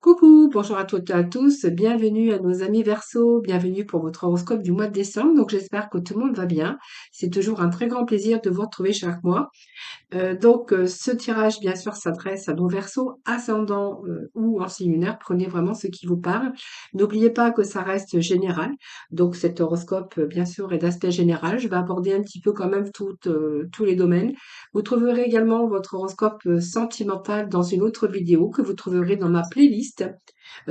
Coucou, bonjour à toutes et à tous, bienvenue à nos amis Verseau, bienvenue pour votre horoscope du mois de décembre. Donc j'espère que tout le monde va bien. C'est toujours un très grand plaisir de vous retrouver chaque mois. Ce tirage, bien sûr, s'adresse à nos Verseaux, ascendant ou en signe lunaire. Prenez vraiment ce qui vous parle. N'oubliez pas que ça reste général. Donc cet horoscope, bien sûr, est d'aspect général. Je vais aborder un petit peu quand même tous les domaines. Vous trouverez également votre horoscope sentimental dans une autre vidéo que vous trouverez dans ma playlist.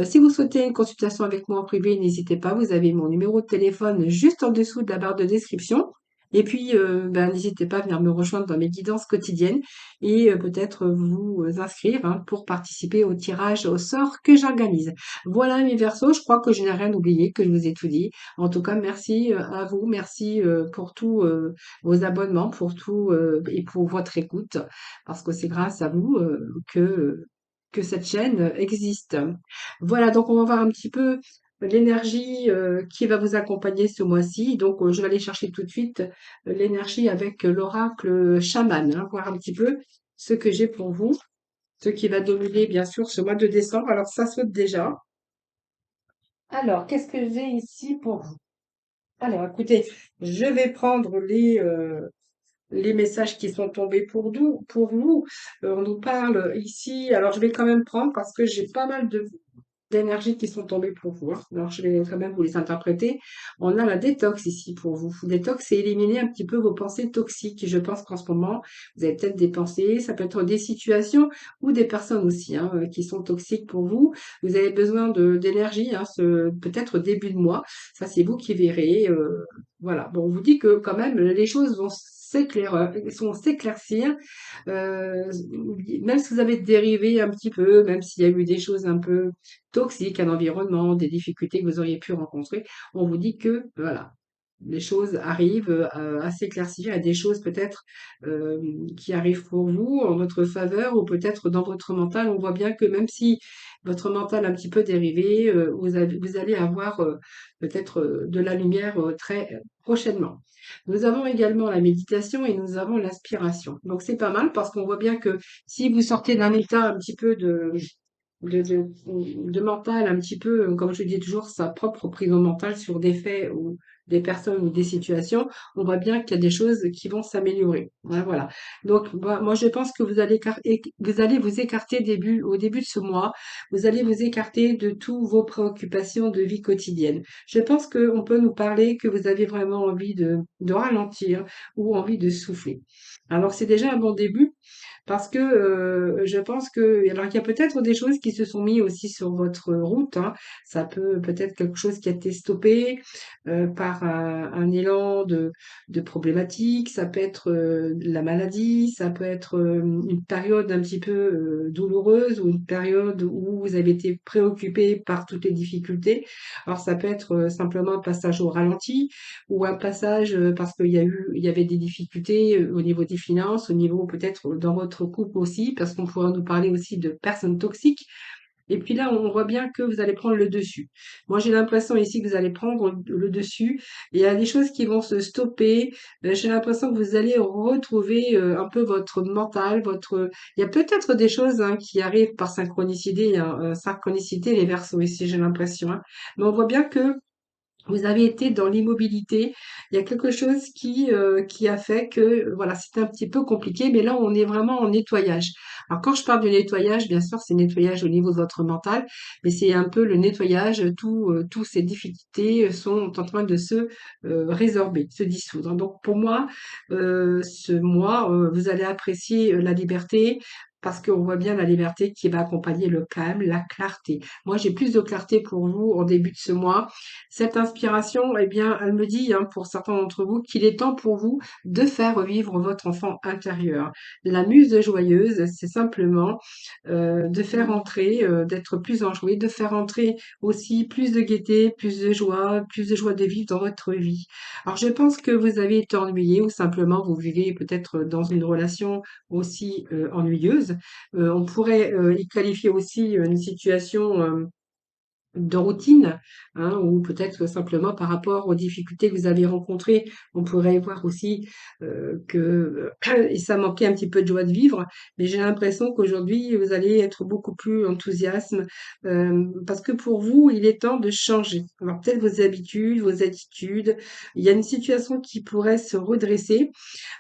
Si vous souhaitez une consultation avec moi en privé, n'hésitez pas. Vous avez mon numéro de téléphone juste en dessous de la barre de description. Et puis, n'hésitez pas à venir me rejoindre dans mes guidances quotidiennes et peut-être vous inscrire pour participer au tirage au sort que j'organise. Voilà mes Verseaux, je crois que je n'ai rien oublié, que je vous ai tout dit. En tout cas, merci à vous, merci pour tous vos abonnements, pour tout et pour votre écoute, parce que c'est grâce à vous que cette chaîne existe. Voilà, donc on va voir un petit peu l'énergie qui va vous accompagner ce mois-ci. Donc, je vais aller chercher tout de suite l'énergie avec l'oracle chaman, hein, voir un petit peu ce que j'ai pour vous, ce qui va dominer bien sûr ce mois de décembre. Alors, ça saute déjà. Alors, qu'est-ce que j'ai ici pour vous? Alors, écoutez, je vais prendre les messages qui sont tombés pour vous. On nous parle ici. Alors, je vais quand même prendre parce que j'ai pas mal d'énergie qui sont tombées pour vous, hein. Alors, je vais quand même vous les interpréter. On a la détox ici pour vous. Détox, c'est éliminer un petit peu vos pensées toxiques. Je pense qu'en ce moment, vous avez peut-être des pensées, ça peut être des situations ou des personnes aussi qui sont toxiques pour vous. Vous avez besoin d'énergie, peut-être début de mois. Ça, c'est vous qui verrez. Voilà. Bon, on vous dit que quand même, les choses vont s'éclaircir. Euh, Même si vous avez dérivé un petit peu, même s'il y a eu des choses un peu toxiques, un environnement, des difficultés que vous auriez pu rencontrer, on vous dit que voilà, les choses arrivent à s'éclaircir, il y a des choses peut-être euh, qui arrivent pour vous en votre faveur ou peut-être dans votre mental. On voit bien que même si votre mental a un petit peu dérivé, vous allez avoir peut-être de la lumière très prochainement. Nous avons également la méditation et nous avons l'inspiration. Donc c'est pas mal parce qu'on voit bien que si vous sortez d'un état un petit peu de mental, un petit peu, comme je dis toujours, sa propre prison mentale sur des faits ou des personnes ou des situations, on voit bien qu'il y a des choses qui vont s'améliorer. Ouais, voilà. Donc, moi, je pense que vous allez vous écarter au début de ce mois, vous allez vous écarter de toutes vos préoccupations de vie quotidienne. Je pense qu'on peut nous parler que vous avez vraiment envie de ralentir ou envie de souffler. Alors, c'est déjà un bon début. Parce que je pense que, alors il y a peut-être des choses qui se sont mis aussi sur votre route, hein. Ça peut-être quelque chose qui a été stoppé par un élan de problématiques. Ça peut être la maladie, ça peut être une période un petit peu douloureuse ou une période où vous avez été préoccupé par toutes les difficultés. Alors ça peut être simplement un passage au ralenti ou un passage parce il y avait des difficultés au niveau des finances, au niveau peut-être dans votre couple aussi, parce qu'on pourra nous parler aussi de personnes toxiques. Et puis là, on voit bien que vous allez prendre le dessus. Moi, j'ai l'impression ici que vous allez prendre le dessus. Et il y a des choses qui vont se stopper. J'ai l'impression que vous allez retrouver un peu votre mental, votre. Il y a peut-être des choses qui arrivent par synchronicité, synchronicité les versos ici, j'ai l'impression, hein. Mais on voit bien que vous avez été dans l'immobilité. Il y a quelque chose qui a fait que, voilà, c'était un petit peu compliqué, mais là, on est vraiment en nettoyage. Alors, quand je parle de nettoyage, bien sûr, c'est nettoyage au niveau de votre mental, mais c'est un peu le nettoyage, tous ces difficultés sont en train de se résorber, se dissoudre. Donc, pour moi, ce mois, vous allez apprécier la liberté, parce qu'on voit bien la liberté qui va accompagner le calme, la clarté. Moi, j'ai plus de clarté pour vous en début de ce mois. Cette inspiration, eh bien, elle me dit, pour certains d'entre vous, qu'il est temps pour vous de faire revivre votre enfant intérieur. La muse joyeuse, c'est simplement de faire entrer, d'être plus enjoué, de faire entrer aussi plus de gaieté, plus de joie de vivre dans votre vie. Alors, je pense que vous avez été ennuyé ou simplement vous vivez peut-être dans une relation aussi ennuyeuse. On pourrait y qualifier aussi une situation de routine, hein, ou peut-être simplement par rapport aux difficultés que vous avez rencontrées. On pourrait voir aussi que et ça manquait un petit peu de joie de vivre, mais j'ai l'impression qu'aujourd'hui, vous allez être beaucoup plus enthousiaste parce que pour vous, il est temps de changer. Alors peut-être vos habitudes, vos attitudes, il y a une situation qui pourrait se redresser.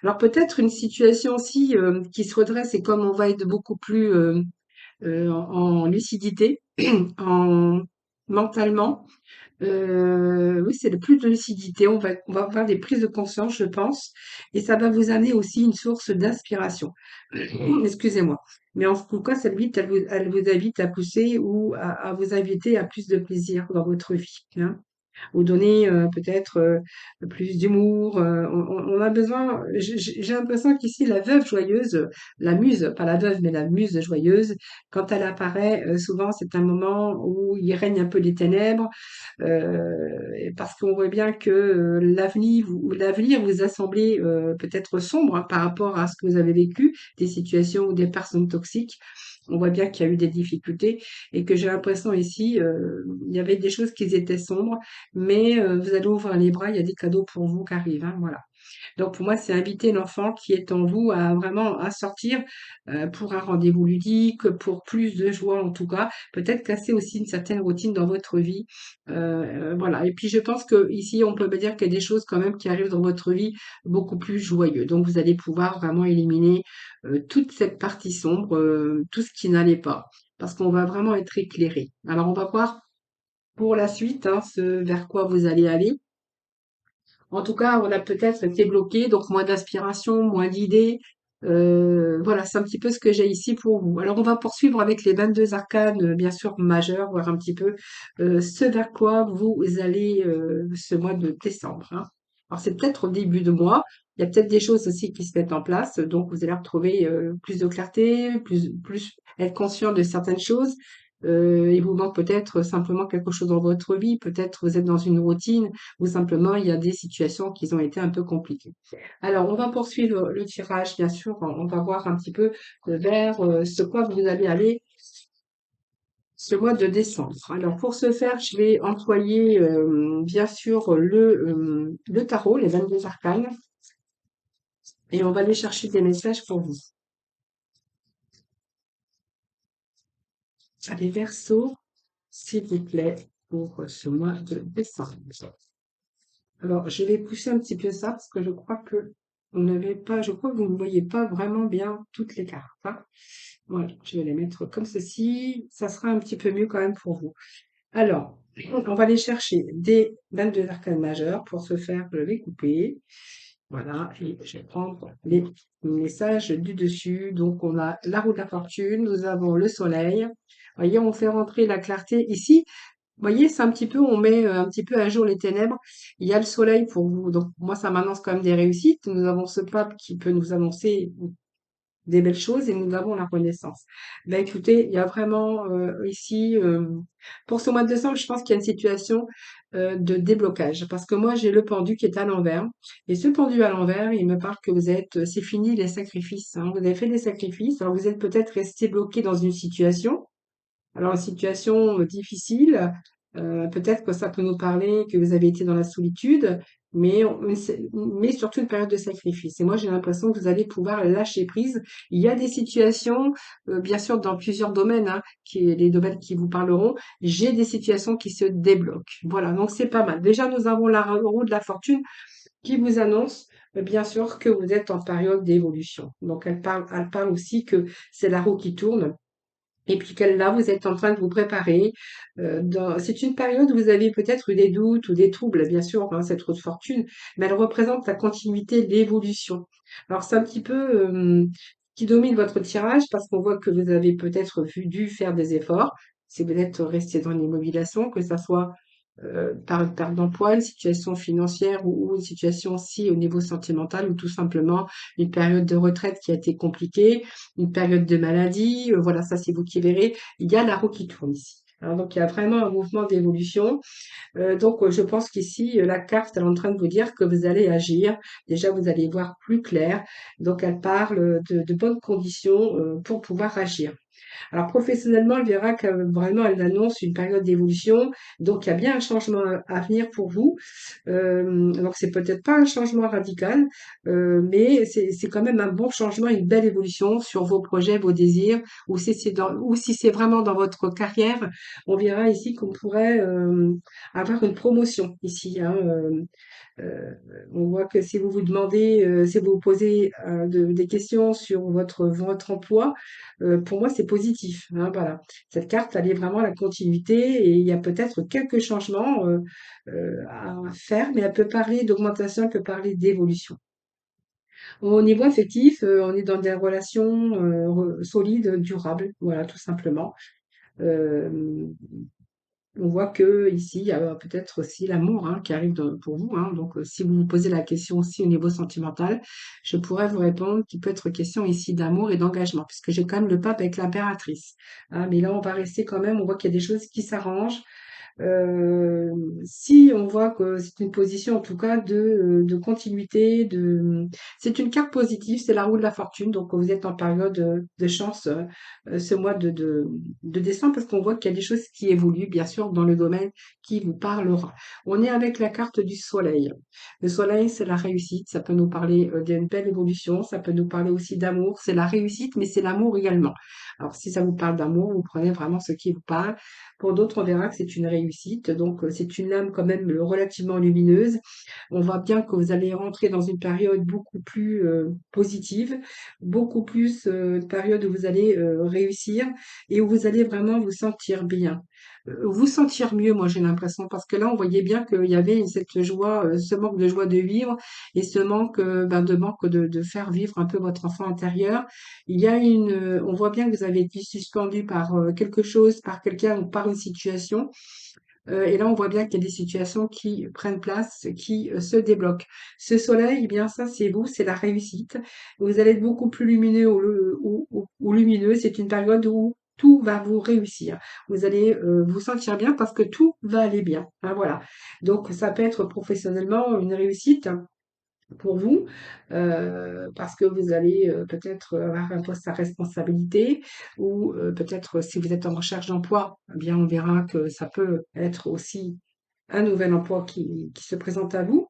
Alors peut-être une situation aussi qui se redresse et comme on va être beaucoup plus en lucidité, en mentalement. Oui, c'est le plus de lucidité. On va avoir des prises de conscience, je pense, et ça va vous amener aussi une source d'inspiration. Excusez-moi. Mais en tout cas, elle vous invite à pousser ou à vous inviter à plus de plaisir dans votre vie, hein ou donner peut-être plus d'humour. On a besoin, j'ai l'impression qu'ici, la veuve joyeuse, la muse, pas la veuve, mais la muse joyeuse, quand elle apparaît, souvent c'est un moment où il règne un peu les ténèbres, et parce qu'on voit bien que l'avenir vous a semblé peut-être sombre hein, par rapport à ce que vous avez vécu, des situations ou des personnes toxiques. On voit bien qu'il y a eu des difficultés et que j'ai l'impression ici, il y avait des choses qui étaient sombres mais vous allez ouvrir les bras, il y a des cadeaux pour vous qui arrivent, hein, voilà. Donc pour moi, c'est inviter l'enfant qui est en vous à vraiment à sortir pour un rendez-vous ludique, pour plus de joie en tout cas. Peut-être casser aussi une certaine routine dans votre vie. Voilà. Et puis je pense que ici, on peut me dire qu'il y a des choses quand même qui arrivent dans votre vie beaucoup plus joyeux. Donc vous allez pouvoir vraiment éliminer toute cette partie sombre, tout ce qui n'allait pas. Parce qu'on va vraiment être éclairé. Alors on va voir pour la suite, hein, ce vers quoi vous allez aller. En tout cas, on a peut-être été bloqué, donc moins d'inspiration, moins d'idées. Voilà, c'est un petit peu ce que j'ai ici pour vous. Alors, on va poursuivre avec les 22 arcanes, bien sûr, majeures, voir un petit peu ce vers quoi vous allez ce mois de décembre, hein. Alors, c'est peut-être au début de mois. Il y a peut-être des choses aussi qui se mettent en place, donc vous allez retrouver plus de clarté, plus être conscient de certaines choses. Il vous manque peut-être simplement quelque chose dans votre vie, peut-être vous êtes dans une routine, ou simplement il y a des situations qui ont été un peu compliquées. Alors, on va poursuivre le tirage, bien sûr, on va voir un petit peu vers ce quoi vous allez aller ce mois de décembre. Alors, pour ce faire, je vais employer bien sûr le tarot, les 22 arcanes, et on va aller chercher des messages pour vous. Allez, Verseau, s'il vous plaît, pour ce mois de décembre. Alors, je vais pousser un petit peu ça parce que je crois que je crois que vous ne voyez pas vraiment bien toutes les cartes, hein. Voilà, je vais les mettre comme ceci. Ça sera un petit peu mieux quand même pour vous. Alors, on va aller chercher des 22 arcanes majeures. Pour ce faire, je vais couper. Voilà, et je vais prendre les messages du dessus. Donc, on a la roue de la fortune, nous avons le soleil. Voyez, on fait rentrer la clarté ici. Vous voyez, c'est un petit peu, on met un petit peu à jour les ténèbres. Il y a le soleil pour vous. Donc, moi, ça m'annonce quand même des réussites. Nous avons ce pape qui peut nous annoncer des belles choses et nous avons la Renaissance. Ben, écoutez, il y a vraiment ici, pour ce mois de décembre, je pense qu'il y a une situation de déblocage. Parce que moi, j'ai le pendu qui est à l'envers. Et ce pendu à l'envers, il me parle que c'est fini les sacrifices, hein. Vous avez fait des sacrifices. Alors, vous êtes peut-être resté bloqué dans une situation. Alors, une situation difficile, peut-être que ça peut nous parler que vous avez été dans la solitude, mais surtout une période de sacrifice. Et moi, j'ai l'impression que vous allez pouvoir lâcher prise. Il y a des situations, bien sûr, dans plusieurs domaines, hein, les domaines qui vous parleront. J'ai des situations qui se débloquent. Voilà, donc c'est pas mal. Déjà, nous avons la roue de la fortune qui vous annonce, bien sûr, que vous êtes en période d'évolution. Donc, elle parle aussi que c'est la roue qui tourne et puis que là, vous êtes en train de vous préparer. C'est une période où vous avez peut-être eu des doutes ou des troubles, bien sûr, hein, cette roue de fortune, mais elle représente la continuité, l'évolution. Alors, c'est un petit peu qui domine votre tirage parce qu'on voit que vous avez peut-être dû faire des efforts. Si vous êtes resté dans l'immobilisation, que ça soit par une perte d'emploi, une situation financière ou une situation aussi au niveau sentimental ou tout simplement une période de retraite qui a été compliquée, une période de maladie, voilà, ça c'est vous qui verrez. Il y a la roue qui tourne ici, hein. Donc il y a vraiment un mouvement d'évolution. Donc je pense qu'ici, la carte elle est en train de vous dire que vous allez agir. Déjà, vous allez voir plus clair. Donc elle parle de bonnes conditions pour pouvoir agir. Alors professionnellement, elle verra que vraiment elle annonce une période d'évolution, donc il y a bien un changement à venir pour vous. Donc c'est peut-être pas un changement radical, mais c'est quand même un bon changement, une belle évolution sur vos projets, vos désirs, ou si c'est vraiment dans votre carrière, on verra ici qu'on pourrait avoir une promotion ici, hein. Euh, on voit que si vous vous demandez, si vous vous posez des questions sur votre emploi, pour moi c'est positif, hein, voilà. Cette carte, elle est vraiment la continuité et il y a peut-être quelques changements à faire, mais elle peut parler d'augmentation, elle peut parler d'évolution. Au niveau affectif, on est dans des relations solides, durables, voilà, tout simplement. Euh, on voit que ici, il y a peut-être aussi l'amour hein, qui arrive pour vous, hein. Donc, si vous vous posez la question aussi au niveau sentimental, je pourrais vous répondre qu'il peut être question ici d'amour et d'engagement, puisque j'ai quand même le pape avec l'impératrice, hein. Mais là, on va rester quand même, on voit qu'il y a des choses qui s'arrangent. Euh, Si on voit que c'est une position en tout cas de continuité, c'est une carte positive, c'est la roue de la fortune, donc vous êtes en période de chance ce mois de décembre parce qu'on voit qu'il y a des choses qui évoluent bien sûr dans le domaine qui vous parlera. On est avec la carte du soleil. Le soleil, c'est la réussite, ça peut nous parler d'une belle évolution, ça peut nous parler aussi d'amour, c'est la réussite, mais c'est l'amour également. Alors si ça vous parle d'amour, vous prenez vraiment ce qui vous parle. Pour d'autres, on verra que c'est une réussite. Donc, c'est une lame quand même relativement lumineuse. On voit bien que vous allez rentrer dans une période beaucoup plus positive, beaucoup plus une période où vous allez réussir et où vous allez vraiment vous sentir bien. Vous sentir mieux, moi j'ai l'impression, parce que là on voyait bien qu'il y avait cette joie, ce manque de joie de vivre et ce manque, de manque de faire vivre un peu votre enfant intérieur. Il y a on voit bien que vous avez été suspendu par quelque chose, par quelqu'un ou par une situation. Et là, on voit bien qu'il y a des situations qui prennent place, qui se débloquent. Ce soleil, eh bien, ça, c'est vous, c'est la réussite. Vous allez être beaucoup plus lumineux ou lumineux. C'est une période où tout va vous réussir. Vous allez vous sentir bien parce que tout va aller bien. Hein, voilà. Donc, ça peut être professionnellement une réussite pour vous, parce que vous allez peut-être avoir un poste à responsabilité ou peut-être si vous êtes en recherche d'emploi, eh bien on verra que ça peut être aussi un nouvel emploi qui se présente à vous.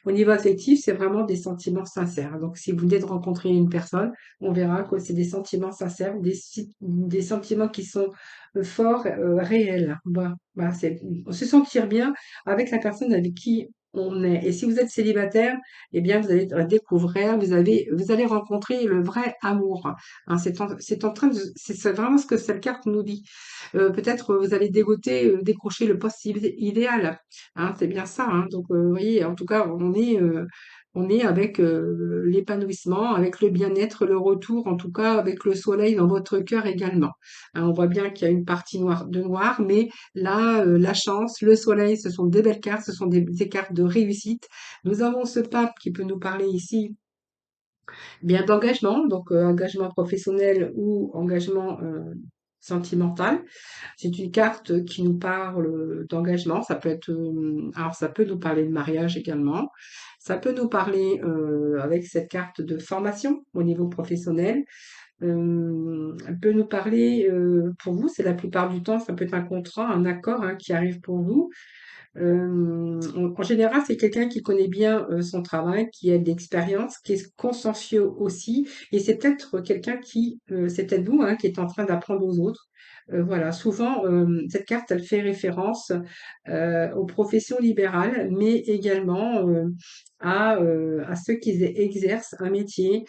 Au niveau affectif, c'est vraiment des sentiments sincères. Donc, si vous venez de rencontrer une personne, on verra que c'est des sentiments sincères, des sentiments qui sont forts, réels. Voilà, c'est se sentir bien avec la personne avec qui on est. Et si vous êtes célibataire, eh bien, vous allez découvrir, vous allez rencontrer le vrai amour. Hein, c'est en train c'est vraiment ce que cette carte nous dit. Peut-être vous allez décrocher le poste idéal. Hein, c'est bien ça, hein. Donc, vous voyez, en tout cas, on est avec l'épanouissement, avec le bien-être, le retour, en tout cas, avec le soleil dans votre cœur également. Hein, on voit bien qu'il y a une partie noire, mais là, la chance, le soleil, ce sont des belles cartes, ce sont des cartes de réussite. Nous avons ce pape qui peut nous parler ici bien d'engagement, donc engagement professionnel ou engagement sentimental. C'est une carte qui nous parle d'engagement. Ça peut être, alors ça peut nous parler de mariage également. Ça peut nous parler avec cette carte de formation au niveau professionnel. Elle peut nous parler pour vous, c'est la plupart du temps, ça peut être un contrat, un accord hein, qui arrive pour vous. En général, c'est quelqu'un qui connaît bien son travail, qui a de l'expérience, qui est consciencieux aussi, et c'est peut-être quelqu'un c'est peut-être vous, hein, qui est en train d'apprendre aux autres. Voilà, souvent, cette carte, elle fait référence aux professions libérales, mais également à ceux qui exercent un métier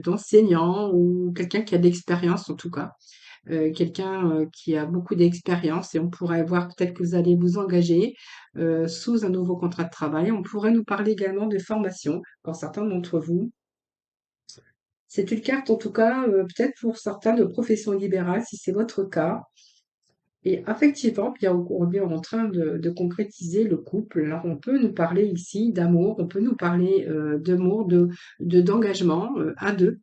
d'enseignant ou quelqu'un qui a de l'expérience en tout cas quelqu'un qui a beaucoup d'expérience et on pourrait voir peut-être que vous allez vous engager sous un nouveau contrat de travail. On pourrait nous parler également de formation pour certains d'entre vous. C'est une carte en tout cas, peut-être pour certains de profession libérale, si c'est votre cas. Et effectivement, bien, on est en train de concrétiser le couple. Alors, on peut nous parler ici d'amour, on peut nous parler d'amour, d'engagement à deux.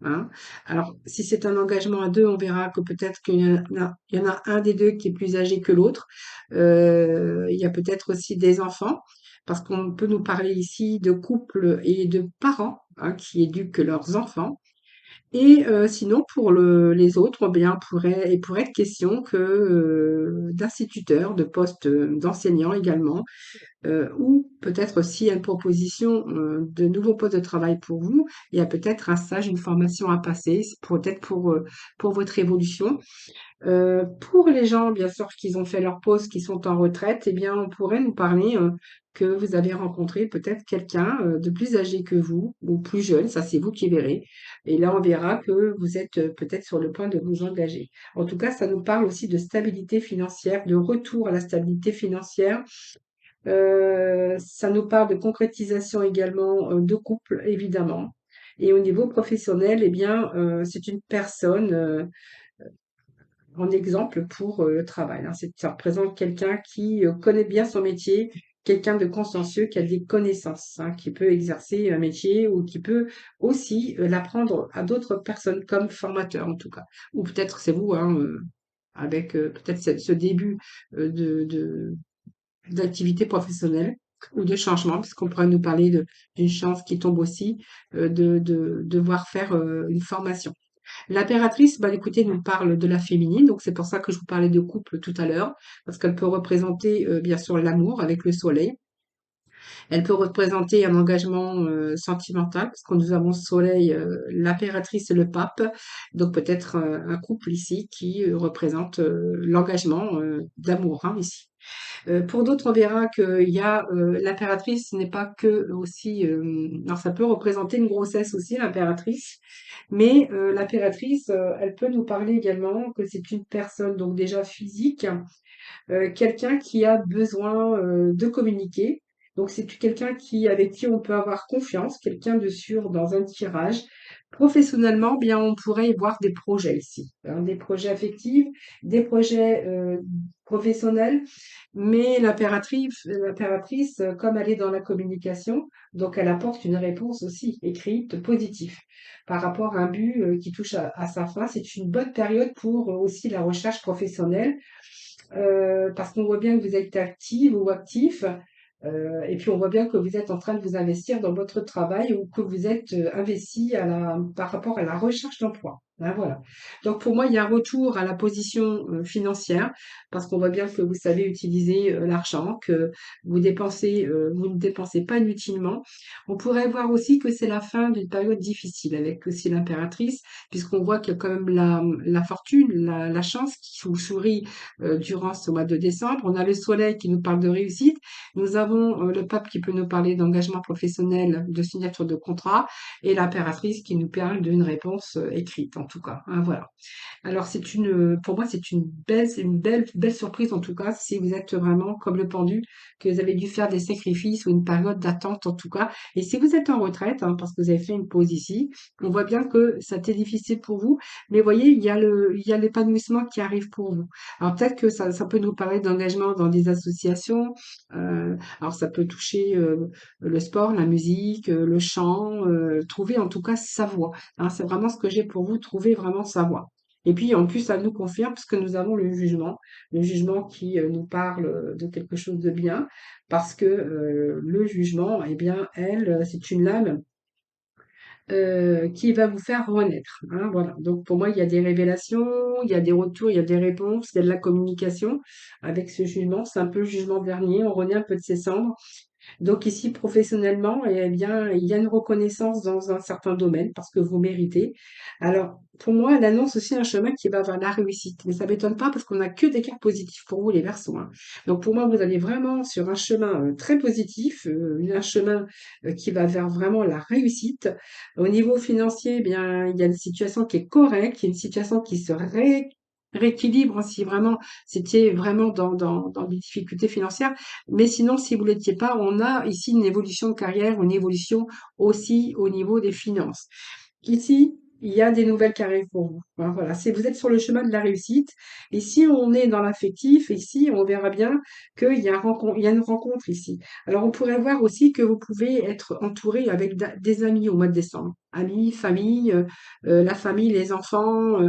Hein. Alors, si c'est un engagement à deux, on verra que peut-être il y en a un des deux qui est plus âgé que l'autre. Il y a peut-être aussi des enfants, parce qu'on peut nous parler ici de couples et de parents hein, qui éduquent leurs enfants. Et sinon, pour les autres, eh bien, il pourrait être question que d'instituteurs, de postes d'enseignants également, ou peut-être s'il y a une proposition de nouveaux postes de travail pour vous, il y a peut-être un stage, une formation à passer, c'est peut-être pour votre évolution. Pour les gens, bien sûr, qui ont fait leur pause, qui sont en retraite, eh bien, on pourrait nous parler que vous avez rencontré peut-être quelqu'un de plus âgé que vous ou plus jeune, ça c'est vous qui verrez. Et là, on verra que vous êtes peut-être sur le point de vous engager. En tout cas, ça nous parle aussi de stabilité financière, de retour à la stabilité financière. Ça nous parle de concrétisation également de couple, évidemment. Et au niveau professionnel, eh bien, c'est une personne en exemple pour le travail, hein. Ça représente quelqu'un qui connaît bien son métier, quelqu'un de consciencieux, qui a des connaissances, hein, qui peut exercer un métier ou qui peut aussi l'apprendre à d'autres personnes comme formateur en tout cas. Ou peut-être c'est vous, hein, avec peut-être ce début d'activité professionnelle ou de changement, puisqu'on pourrait nous parler d'une chance qui tombe aussi, de devoir faire une formation. L'impératrice, bah, écoutez, nous parle de la féminine, donc c'est pour ça que je vous parlais de couple tout à l'heure, parce qu'elle peut représenter bien sûr l'amour avec le soleil. Elle peut représenter un engagement sentimental, parce que nous avons le soleil, l'impératrice et le pape, donc peut-être un couple ici qui représente l'engagement d'amour, hein, ici. Pour d'autres, on verra qu'il y a l'impératrice n'est pas que aussi, alors ça peut représenter une grossesse aussi, l'impératrice, mais l'impératrice, elle peut nous parler également que c'est une personne donc déjà physique, quelqu'un qui a besoin de communiquer. Donc c'est quelqu'un avec qui on peut avoir confiance, quelqu'un de sûr dans un tirage. Professionnellement, bien on pourrait y voir des projets ici, hein, des projets affectifs, des projets professionnels, mais l'impératrice, comme elle est dans la communication, donc elle apporte une réponse aussi écrite positive par rapport à un but qui touche à sa fin. C'est une bonne période pour aussi la recherche professionnelle parce qu'on voit bien que vous êtes active ou actif, et puis on voit bien que vous êtes en train de vous investir dans votre travail ou que vous êtes investi par rapport à la recherche d'emploi. Hein, voilà. Donc pour moi, il y a un retour à la position financière parce qu'on voit bien que vous savez utiliser l'argent, que vous ne dépensez pas inutilement. On pourrait voir aussi que c'est la fin d'une période difficile avec aussi l'impératrice, puisqu'on voit qu'il y a quand même la fortune, la chance qui vous sourit durant ce mois de décembre. On a le soleil qui nous parle de réussite. Nous avons le pape qui peut nous parler d'engagement professionnel, de signature de contrat, et l'impératrice qui nous parle d'une réponse écrite, en tout cas. Hein, voilà. Alors pour moi, c'est une belle surprise en tout cas, si vous êtes vraiment comme le pendu, que vous avez dû faire des sacrifices ou une période d'attente en tout cas. Et si vous êtes en retraite, hein, parce que vous avez fait une pause ici, on voit bien que ça a été difficile pour vous, mais voyez, il y a l'épanouissement qui arrive pour vous. Alors peut-être que ça peut nous parler d'engagement dans des associations. Alors ça peut toucher le sport, la musique, le chant, trouver en tout cas sa voie. Hein, c'est vraiment ce que j'ai pour vous, trouver vraiment sa voie. Et puis en plus, ça nous confirme parce que nous avons le jugement qui nous parle de quelque chose de bien, parce que le jugement, eh bien, c'est une lame qui va vous faire renaître. Hein, voilà. Donc pour moi, il y a des révélations, il y a des retours, il y a des réponses, il y a de la communication avec ce jugement. C'est un peu le jugement dernier, on renaît un peu de ses cendres. Donc ici, professionnellement, eh bien, il y a une reconnaissance dans un certain domaine parce que vous méritez. Alors, pour moi, elle annonce aussi un chemin qui va vers la réussite. Mais ça m'étonne pas parce qu'on n'a que des cartes positives pour vous, les Verseaux, hein. Donc pour moi, vous allez vraiment sur un chemin très positif, un chemin qui va vers vraiment la réussite. Au niveau financier, eh bien, il y a une situation qui est correcte, il y a une situation qui se rééquilibre, hein, si vraiment c'était vraiment dans des difficultés financières. Mais sinon, si vous ne l'étiez pas, on a ici une évolution de carrière, une évolution aussi au niveau des finances. Ici, il y a des nouvelles qui arrivent pour vous. Hein, voilà, vous êtes sur le chemin de la réussite. Et si on est dans l'affectif, ici, on verra bien il y a une rencontre ici. Alors, on pourrait voir aussi que vous pouvez être entouré avec des amis au mois de décembre. Amis, famille, la famille, les enfants,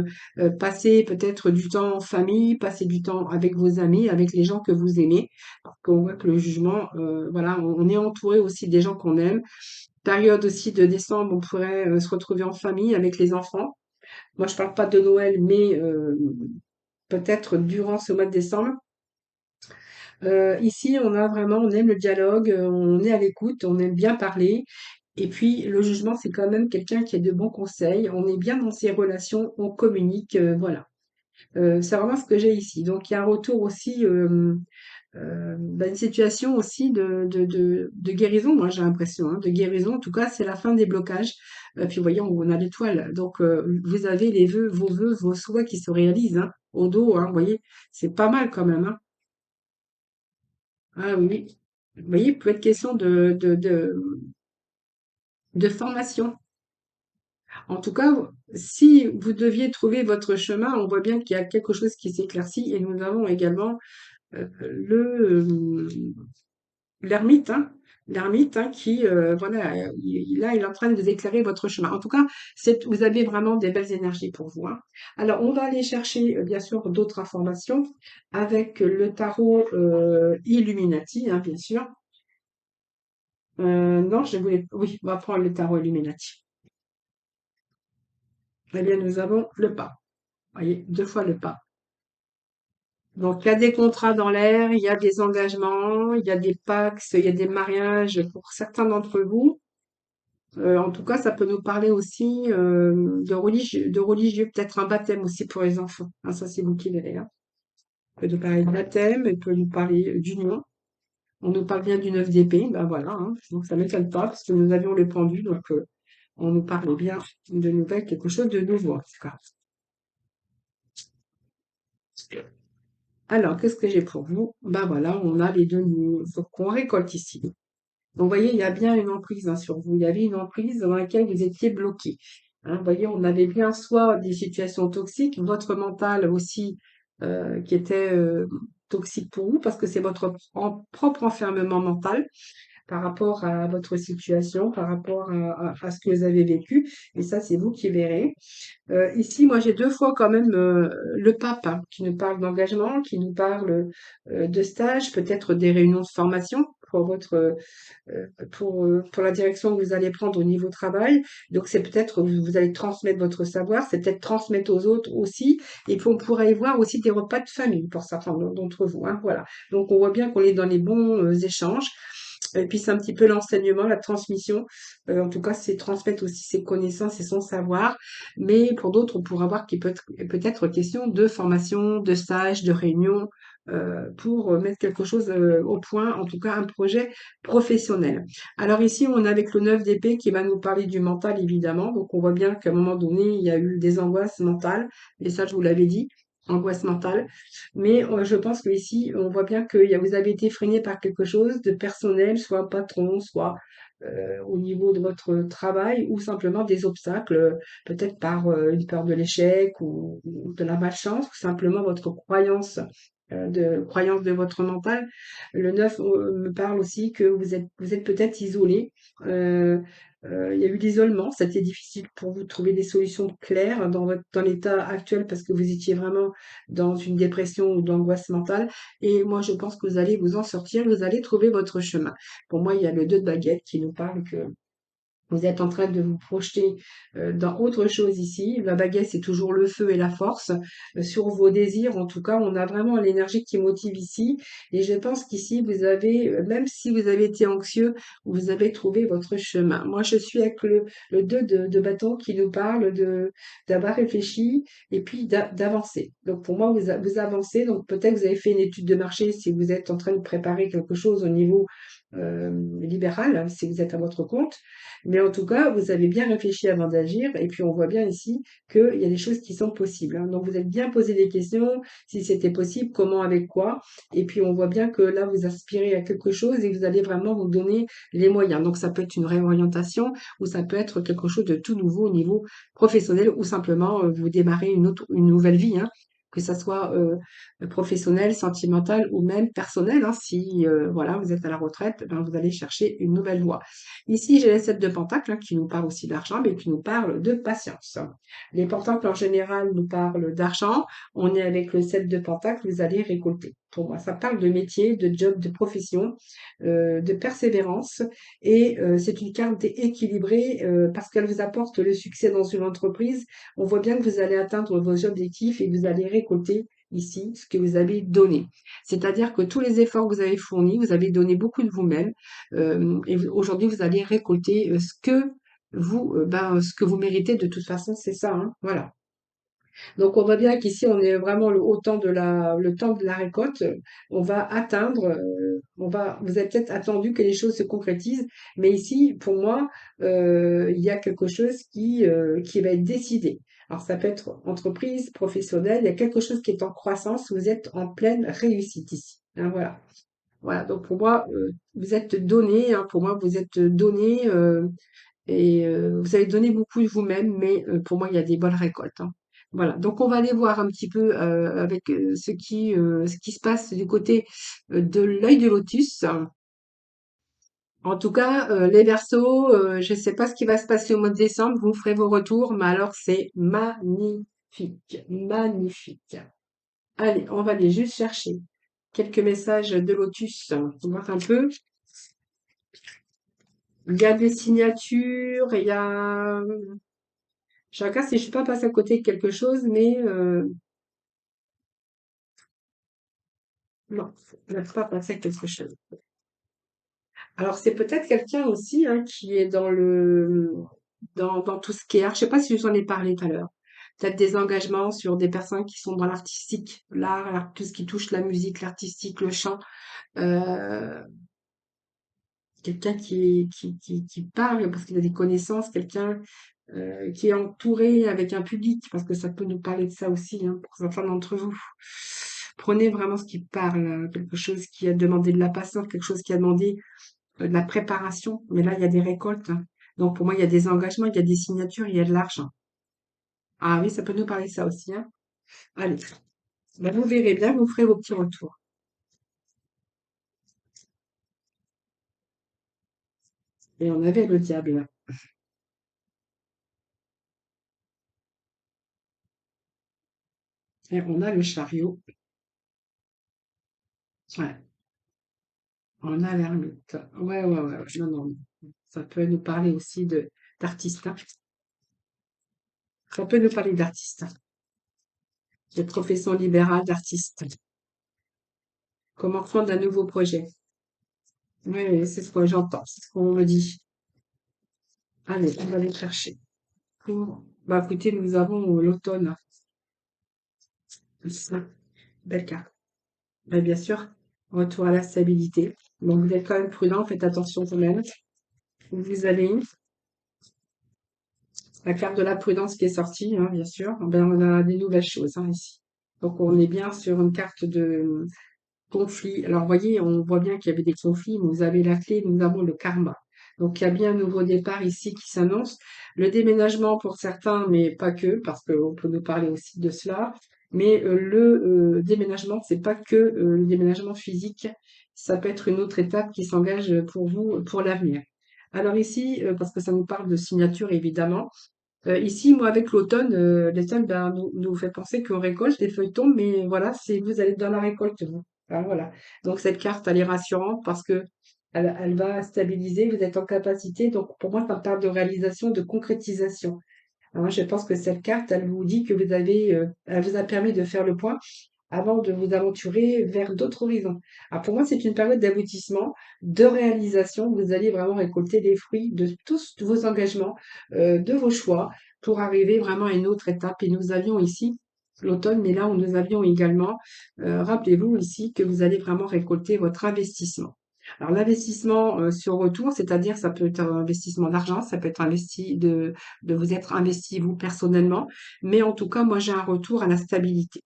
passer peut-être du temps en famille, passer du temps avec vos amis, avec les gens que vous aimez. Parce qu'on voit que le jugement, voilà, on est entouré aussi des gens qu'on aime période aussi de décembre, on pourrait se retrouver en famille avec les enfants. Moi, je parle pas de Noël, mais peut-être durant ce mois de décembre. Ici, on aime le dialogue, on est à l'écoute, on aime bien parler. Et puis, le jugement, c'est quand même quelqu'un qui a de bons conseils. On est bien dans ses relations, on communique, voilà. C'est vraiment ce que j'ai ici. Donc, il y a un retour aussi, une situation aussi de guérison, moi j'ai l'impression, hein, de guérison. En tout cas, c'est la fin des blocages. Puis voyons, on a l'étoile. Donc, vous avez vos vœux, vos souhaits qui se réalisent, hein, au dos, hein, vous voyez, c'est pas mal quand même, hein. Ah oui. Vous voyez, il peut être question de formation. En tout cas, si vous deviez trouver votre chemin, on voit bien qu'il y a quelque chose qui s'éclaircit et nous avons également le l'ermite, hein. L'ermite, hein, qui, voilà, là, il est en train de vous éclairer votre chemin. En tout cas, vous avez vraiment des belles énergies pour vous, hein. Alors, on va aller chercher, bien sûr, d'autres informations avec le tarot Illuminati, hein, bien sûr. Non, oui, on va prendre le tarot Illuminati. Eh bien, nous avons le pas. Voyez, deux fois le pas. Donc, il y a des contrats dans l'air, il y a des engagements, il y a des pactes, il y a des mariages pour certains d'entre vous. En tout cas, ça peut nous parler aussi de religieux, peut-être un baptême aussi pour les enfants. Ah, ça, c'est vous qui verrez, hein. Il peut nous parler de baptême, il peut nous parler d'union. On nous parle bien du 9 d'épée, ben voilà, hein. Donc ça m'étonne pas, parce que nous avions le pendu, donc on nous parle bien de nouvelles, quelque chose de nouveau, en tout cas. Alors, qu'est-ce que j'ai pour vous? Ben voilà, on a les deux nids. Donc, on récolte ici. Donc, vous voyez, il y a bien une emprise, hein, sur vous. Il y avait une emprise dans laquelle vous étiez bloqué. Hein, vous voyez, on avait bien soit des situations toxiques, votre mental aussi qui était toxique pour vous, parce que c'est votre propre enfermement mental par rapport à votre situation, par rapport à ce que vous avez vécu. Et ça, c'est vous qui verrez. Ici, moi, j'ai deux fois quand même le pape, hein, qui nous parle d'engagement, qui nous parle de stage, peut-être des réunions de formation pour pour la direction que vous allez prendre au niveau travail. Donc, c'est peut-être, vous allez transmettre votre savoir, c'est peut-être transmettre aux autres aussi. Et puis, on pourrait y voir aussi des repas de famille pour certains d'entre vous, hein, voilà. Donc, on voit bien qu'on est dans les bons échanges. Et puis, c'est un petit peu l'enseignement, la transmission. En tout cas, c'est transmettre aussi ses connaissances et son savoir. Mais pour d'autres, on pourra voir qu'il peut être question de formation, de stage, de réunion, pour mettre quelque chose au point, en tout cas un projet professionnel. Alors ici, on est avec le 9 d'épée qui va nous parler du mental, évidemment. Donc, on voit bien qu'à un moment donné, il y a eu des angoisses mentales. Et ça, je vous l'avais dit, angoisse mentale. Mais je pense que ici, on voit bien que vous avez été freiné par quelque chose de personnel, soit patron, soit au niveau de votre travail, ou simplement des obstacles, peut-être par une peur de l'échec ou de la malchance, ou simplement votre croyance de votre mental. Le 9 me parle aussi que vous êtes peut-être isolé. Euh, il y a eu l'isolement, ça a été difficile pour vous de trouver des solutions claires dans l'état actuel parce que vous étiez vraiment dans une dépression ou d'angoisse mentale. Et moi, je pense que vous allez vous en sortir, vous allez trouver votre chemin. Pour moi, il y a le 2 de baguette qui nous parle que vous êtes en train de vous projeter dans autre chose ici. La baguette, c'est toujours le feu et la force. Sur vos désirs, en tout cas, on a vraiment l'énergie qui motive ici. Et je pense qu'ici, vous avez, même si vous avez été anxieux, vous avez trouvé votre chemin. Moi, je suis avec le 2 de bâton qui nous parle d'avoir réfléchi et puis d'avancer. Donc, pour moi, vous avancez. Donc, peut-être que vous avez fait une étude de marché si vous êtes en train de préparer quelque chose au niveau libéral, si vous êtes à votre compte. Mais en tout cas, vous avez bien réfléchi avant d'agir. Et puis, on voit bien ici qu'il y a des choses qui sont possibles, hein. Donc, vous êtes bien posé des questions, si c'était possible, comment, avec quoi. Et puis, on voit bien que là, vous aspirez à quelque chose et vous allez vraiment vous donner les moyens. Donc, ça peut être une réorientation ou ça peut être quelque chose de tout nouveau au niveau professionnel ou simplement vous démarrez une nouvelle vie, hein. Que ça soit professionnel, sentimental ou même personnel, hein. Si voilà, vous êtes à la retraite, ben, vous allez chercher une nouvelle voie. Ici, j'ai les 7 de Pentacle, hein, qui nous parle aussi d'argent, mais qui nous parle de patience. Les Pentacles, en général, nous parlent d'argent. On est avec le 7 de Pentacle, vous allez récolter. pour moi. Ça parle de métier, de job, de profession, de persévérance. Et c'est une carte équilibrée parce qu'elle vous apporte le succès dans une entreprise. On voit bien que vous allez atteindre vos objectifs et que vous allez récolter ici ce que vous avez donné. C'est-à-dire que tous les efforts que vous avez fournis, vous avez donné beaucoup de vous-même. Aujourd'hui, vous allez récolter ce que vous méritez de toute façon, c'est ça, hein, voilà. Donc on voit bien qu'ici on est vraiment le temps de la récolte. On va atteindre, vous avez peut-être attendu que les choses se concrétisent, mais ici, pour moi, il y a quelque chose qui va être décidé. Alors ça peut être entreprise, professionnelle, il y a quelque chose qui est en croissance. Vous êtes en pleine réussite ici, hein, voilà. Voilà. Donc pour moi, vous êtes donné, hein, pour moi, vous êtes donné. Vous avez donné beaucoup de vous-même, mais pour moi, il y a des bonnes récoltes, hein. Voilà. Donc, on va aller voir un petit peu avec ce qui se passe du côté de l'œil de lotus. En tout cas, les Verseaux, je ne sais pas ce qui va se passer au mois de décembre. Vous ferez vos retours, mais alors c'est magnifique, magnifique. Allez, on va aller juste chercher quelques messages de lotus pour voir un peu. Il y a des signatures, il y a je regarde si je suis pas passée à côté de quelque chose, mais non, je ne pas passé à quelque chose. Alors c'est peut-être quelqu'un aussi hein, qui est dans tout ce qui est art. Je sais pas si je vous en ai parlé tout à l'heure. Peut-être des engagements sur des personnes qui sont dans l'artistique, tout ce qui touche la musique, l'artistique, le chant. Euh, Quelqu'un qui parle parce qu'il a des connaissances, quelqu'un qui est entouré avec un public, parce que ça peut nous parler de ça aussi, hein, pour certains d'entre vous. Prenez vraiment ce qui parle, quelque chose qui a demandé de la patience, quelque chose qui a demandé de la préparation. Mais là, il y a des récoltes, hein. Donc pour moi, il y a des engagements, il y a des signatures, il y a de l'argent. Ah oui, ça peut nous parler de ça aussi, hein. Allez, ben, vous verrez bien, vous ferez vos petits retours. Et on avait le diable. Et on a le chariot. Ouais. On a l'ermite. Ouais, ouais, ouais. Non, non. Ça peut nous parler aussi d'artistes, hein. Ça peut nous parler d'artistes, hein. De profession libérale d'artiste. Commencement d'un nouveau projet. Oui, oui, c'est ce que j'entends, c'est ce qu'on me dit. Allez, on va aller chercher. Bah, écoutez, nous avons l'automne. Ça, belle carte. Mais bien sûr, retour à la stabilité. Donc, vous êtes quand même prudent, faites attention quand même. Vous avez la carte de la prudence qui est sortie, hein, bien sûr. Ben, on a des nouvelles choses hein, ici. Donc, on est bien sur une carte de conflit. Alors, vous voyez, on voit bien qu'il y avait des conflits, mais vous avez la clé, nous avons le karma. Donc, il y a bien un nouveau départ ici qui s'annonce. Le déménagement pour certains, mais pas que, parce qu'on peut nous parler aussi de cela. Mais le déménagement, c'est pas que le déménagement physique, ça peut être une autre étape qui s'engage pour vous pour l'avenir. Alors ici, parce que ça nous parle de signature évidemment, ici, moi, avec l'automne, ben, nous fait penser qu'on récolte, les feuilles tombent, mais voilà, c'est vous allez dans la récolte, vous. Enfin, voilà. Donc cette carte, elle est rassurante parce que elle va stabiliser, vous êtes en capacité. Donc pour moi, ça parle de réalisation, de concrétisation. Hein, je pense que cette carte, elle vous dit que elle vous a permis de faire le point avant de vous aventurer vers d'autres horizons. Alors pour moi, c'est une période d'aboutissement, de réalisation. Vous allez vraiment récolter les fruits de tous vos engagements, de vos choix, pour arriver vraiment à une autre étape. Et nous avions ici l'automne, mais là où nous avions également, rappelez-vous ici que vous allez vraiment récolter votre investissement. Alors l'investissement sur retour, c'est-à-dire ça peut être un investissement d'argent, ça peut être de vous être investi vous personnellement, mais en tout cas, moi j'ai un retour à la stabilité.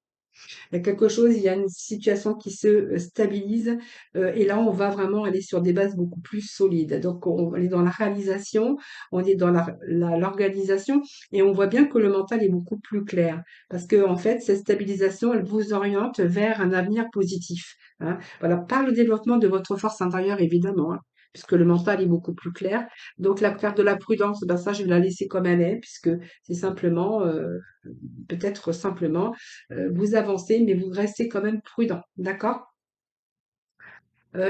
Il y a quelque chose, il y a une situation qui se stabilise et là, on va vraiment aller sur des bases beaucoup plus solides. Donc, on est dans la réalisation, on est dans l'organisation et on voit bien que le mental est beaucoup plus clair parce que en fait, cette stabilisation, elle vous oriente vers un avenir positif, hein. Voilà, par le développement de votre force intérieure, évidemment, hein, puisque le mental est beaucoup plus clair. Donc, la carte de la prudence, ben ça, je vais la laisser comme elle est, puisque c'est simplement, peut-être simplement vous avancez, mais vous restez quand même prudent, d'accord?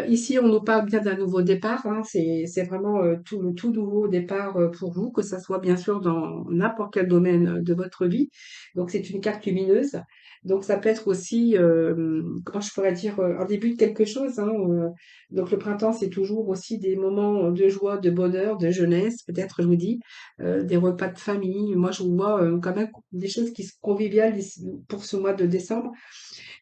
Ici, on nous parle bien d'un nouveau départ, hein. C'est vraiment le tout nouveau départ pour vous, que ça soit bien sûr dans n'importe quel domaine de votre vie. Donc, c'est une carte lumineuse. Donc, ça peut être aussi, comment je pourrais dire, un début de quelque chose, hein. Donc, le printemps, c'est toujours aussi des moments de joie, de bonheur, de jeunesse, peut-être, je vous dis, des repas de famille. Moi, je vous vois quand même des choses qui sont conviviales pour ce mois de décembre.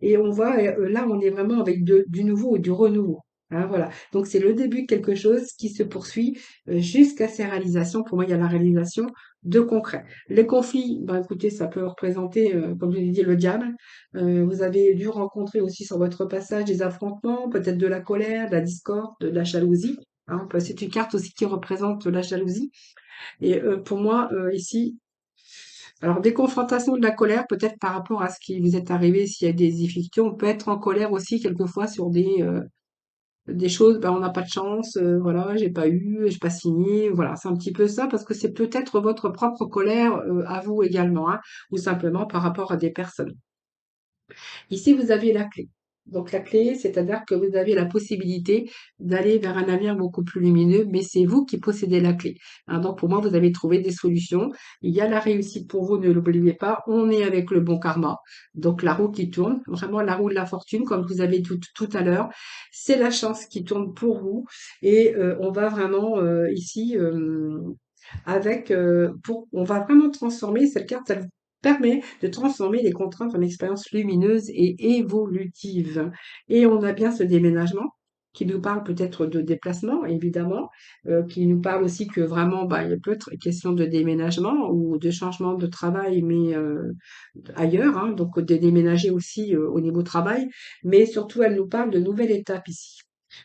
Et on voit, là, on est vraiment avec du nouveau et du renouveau. Hein, voilà. Donc, c'est le début de quelque chose qui se poursuit jusqu'à ses réalisations. Pour moi, il y a la réalisation de concret. Les conflits, ben, écoutez, ça peut représenter, comme je l'ai dit, le diable. Vous avez dû rencontrer aussi sur votre passage des affrontements, peut-être de la colère, de la discorde, de la jalousie. Hein, c'est une carte aussi qui représente la jalousie. Et pour moi, ici, alors, des confrontations, de la colère, peut-être par rapport à ce qui vous est arrivé, s'il y a des difficultés, on peut être en colère aussi quelquefois sur des choses, ben, on n'a pas de chance, voilà, j'ai pas signé, voilà, c'est un petit peu ça, parce que c'est peut-être votre propre colère à vous également, hein, ou simplement par rapport à des personnes. Ici, vous avez la clé. Donc la clé, c'est-à-dire que vous avez la possibilité d'aller vers un avenir beaucoup plus lumineux, mais c'est vous qui possédez la clé. Hein, donc pour moi, vous avez trouvé des solutions. Il y a la réussite pour vous, ne l'oubliez pas. On est avec le bon karma. Donc la roue qui tourne, vraiment la roue de la fortune, comme vous avez tout à l'heure. C'est la chance qui tourne pour vous. Et on va vraiment ici on va vraiment transformer cette carte, elle vous permet de transformer les contraintes en expériences lumineuses et évolutives. Et on a bien ce déménagement qui nous parle peut-être de déplacement, évidemment, qui nous parle aussi que vraiment, bah, il peut être question de déménagement ou de changement de travail, mais ailleurs, hein, donc de déménager aussi au niveau travail, mais surtout elle nous parle de nouvelles étapes ici.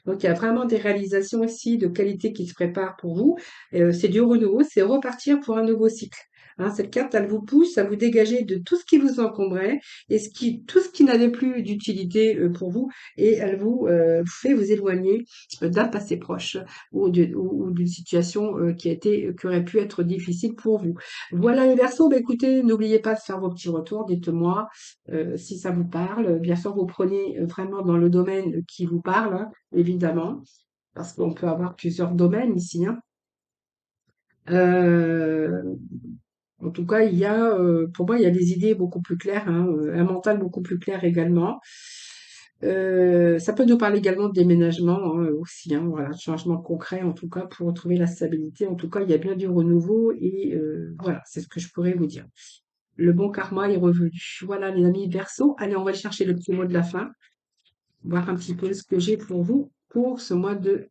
Donc il y a vraiment des réalisations aussi de qualité qui se préparent pour vous. C'est du renouveau, c'est repartir pour un nouveau cycle. Hein, cette carte, elle vous pousse à vous dégager de tout ce qui vous encombrait et tout ce qui n'avait plus d'utilité pour vous, et elle vous fait vous éloigner d'un passé proche ou d'une situation qui aurait pu être difficile pour vous. Voilà les Verseaux, bah, écoutez, n'oubliez pas de faire vos petits retours, dites-moi si ça vous parle. Bien sûr, vous prenez vraiment dans le domaine qui vous parle, hein, évidemment, parce qu'on peut avoir plusieurs domaines ici, hein. Euh, En tout cas, pour moi, il y a des idées beaucoup plus claires, hein, un mental beaucoup plus clair également. Ça peut nous parler également de déménagement hein, aussi, hein, voilà, de changement concret en tout cas pour retrouver la stabilité. En tout cas, il y a bien du renouveau et voilà, c'est ce que je pourrais vous dire. Le bon karma est revenu. Voilà, les amis Verseau. Allez, on va chercher le petit mot de la fin, voir un petit peu ce que j'ai pour vous pour ce mois de...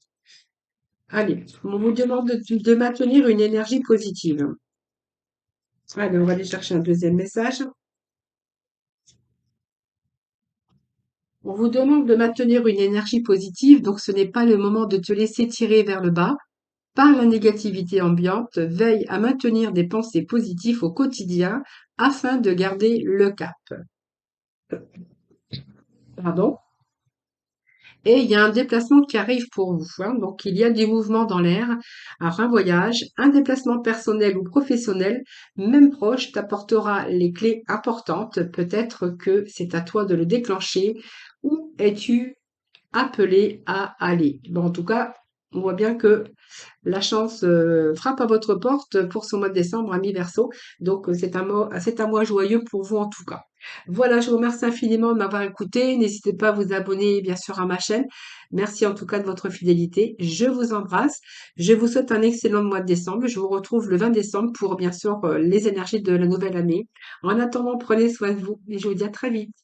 Allez, on vous demande de maintenir une énergie positive. Allez, on va aller chercher un deuxième message. On vous demande de maintenir une énergie positive, donc ce n'est pas le moment de te laisser tirer vers le bas par la négativité ambiante. Veille à maintenir des pensées positives au quotidien afin de garder le cap. Pardon. Et il y a un déplacement qui arrive pour vous, hein. Donc, il y a des mouvements dans l'air. Alors, un voyage, un déplacement personnel ou professionnel, même proche, t'apportera les clés importantes. Peut-être que c'est à toi de le déclencher. Où es-tu appelé à aller? Bon, en tout cas, on voit bien que la chance frappe à votre porte pour ce mois de décembre, ami Verseau. Donc, c'est un mois joyeux pour vous en tout cas. Voilà, je vous remercie infiniment de m'avoir écouté. N'hésitez pas à vous abonner, bien sûr, à ma chaîne. Merci en tout cas de votre fidélité. Je vous embrasse. Je vous souhaite un excellent mois de décembre. Je vous retrouve le 20 décembre pour, bien sûr, les énergies de la nouvelle année. En attendant, prenez soin de vous et je vous dis à très vite.